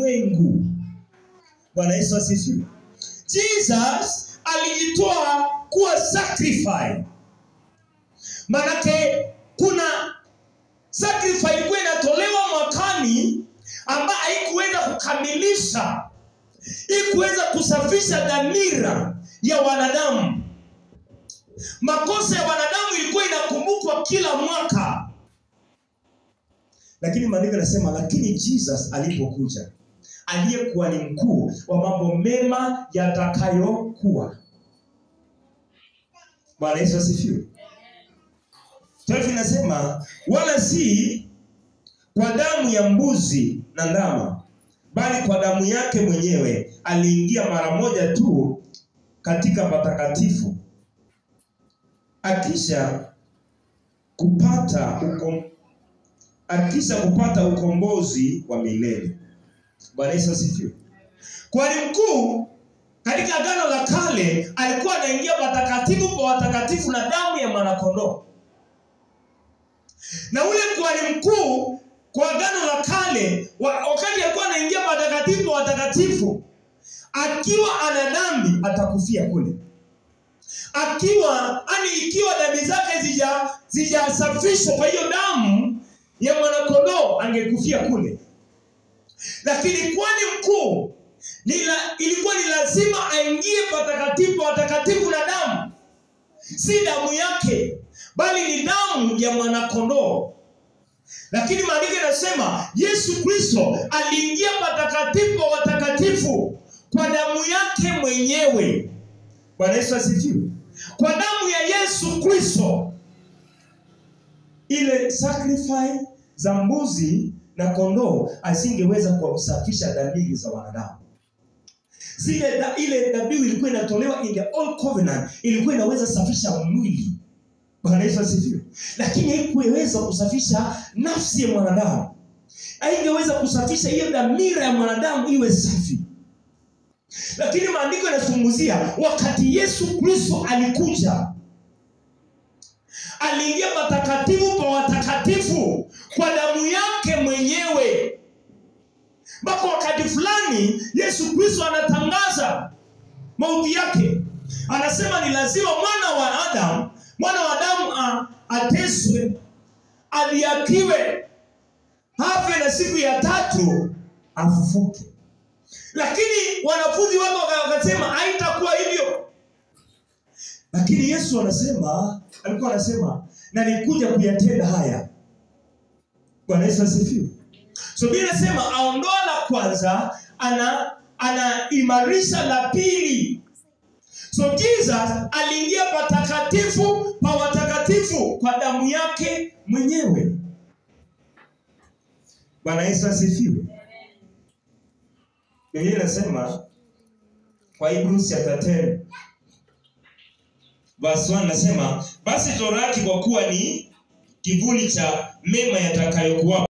ulimwengu. Bwana Yesu asifiwe. Jesus alijitoa kuwa sacrifice. Manake kuna sacrifice ilikuwa inatolewa mwakani ambayo haikuweza kukamilisha, haikuweza kusafisha dhamira ya wanadamu. Makosa ya wanadamu ilikuwa inakumbukwa kila mwaka. Lakini maandiko yanasema lakini Jesus alipokuja, aliyekuwa ni mkuu wa mambo mema yatakayokuwa. Bwana Yesu asifiwe. Tafsiri inasema wala si kwa damu ya mbuzi na ndama, bali kwa damu yake mwenyewe aliingia mara moja tu katika patakatifu, akisha kupata ukombozi wa milele. Bwana Yesu asifiwe. Kwani mkuu katika agano la kale alikuwa anaingia patakatifu kwa watakatifu na damu ya mwanakondoo. Na ule kuhani mkuu kwa agano la kale wakati alikuwa anaingia patakatifu kwa watakatifu, akiwa ana dhambi atakufia kule. Ikiwa dhambi zake zijasafishwa kwa hiyo damu ya mwanakondoo, angekufia kule. Lakini kwani mkuu ilikuwa ni lazima aingie patakatifu watakatifu na damu, si damu yake bali ni damu ya mwanakondoo. Lakini maandiko yanasema Yesu Kristo aliingia patakatifu watakatifu kwa damu yake mwenyewe. Bwana Yesu asifiwe. Kwa damu ya Yesu Kristo. Ile sacrifice za mbuzi na kondoo asingeweza kusafisha dhamiri za wanadamu. Ile dhabihu ilikuwa inatolewa in the old covenant, ilikuwa inaweza safisha mwili. Bwana Yesu asifiwe. Lakini haikuweza kusafisha nafsi ya mwanadamu. Haingeweza kusafisha hiyo dhamira ya mwanadamu iwe safi. Lakini maandiko yanazungumzia wakati Yesu Kristo alikuja, aliingia patakatifu pa watakatifu kwa damu yake mwenyewe. Mpaka wakati fulani Yesu Kristo anatangaza mauti yake. Anasema ni lazima mwana wa Adamu ateswe, adhiakiwe, afe na siku ya tatu afufuke. Lakini wanafunzi wake wakasema haitakuwa hivyo. Lakini Yesu alikuwa anasema na nikuja kuyatenda haya. Bwana Yesu asifiwe. So Biblia inasema aondoa la kwanza, anaimarisha la pili. So Jesus aliingia patakatifu pa watakatifu kwa damu yake mwenyewe. Bwana Yesu asifiwe. Biblia inasema kwa Hebrews chapter 10 verse 1 nasema basi Torati kwa kuwa ni kivuli cha mema yatakayokuwa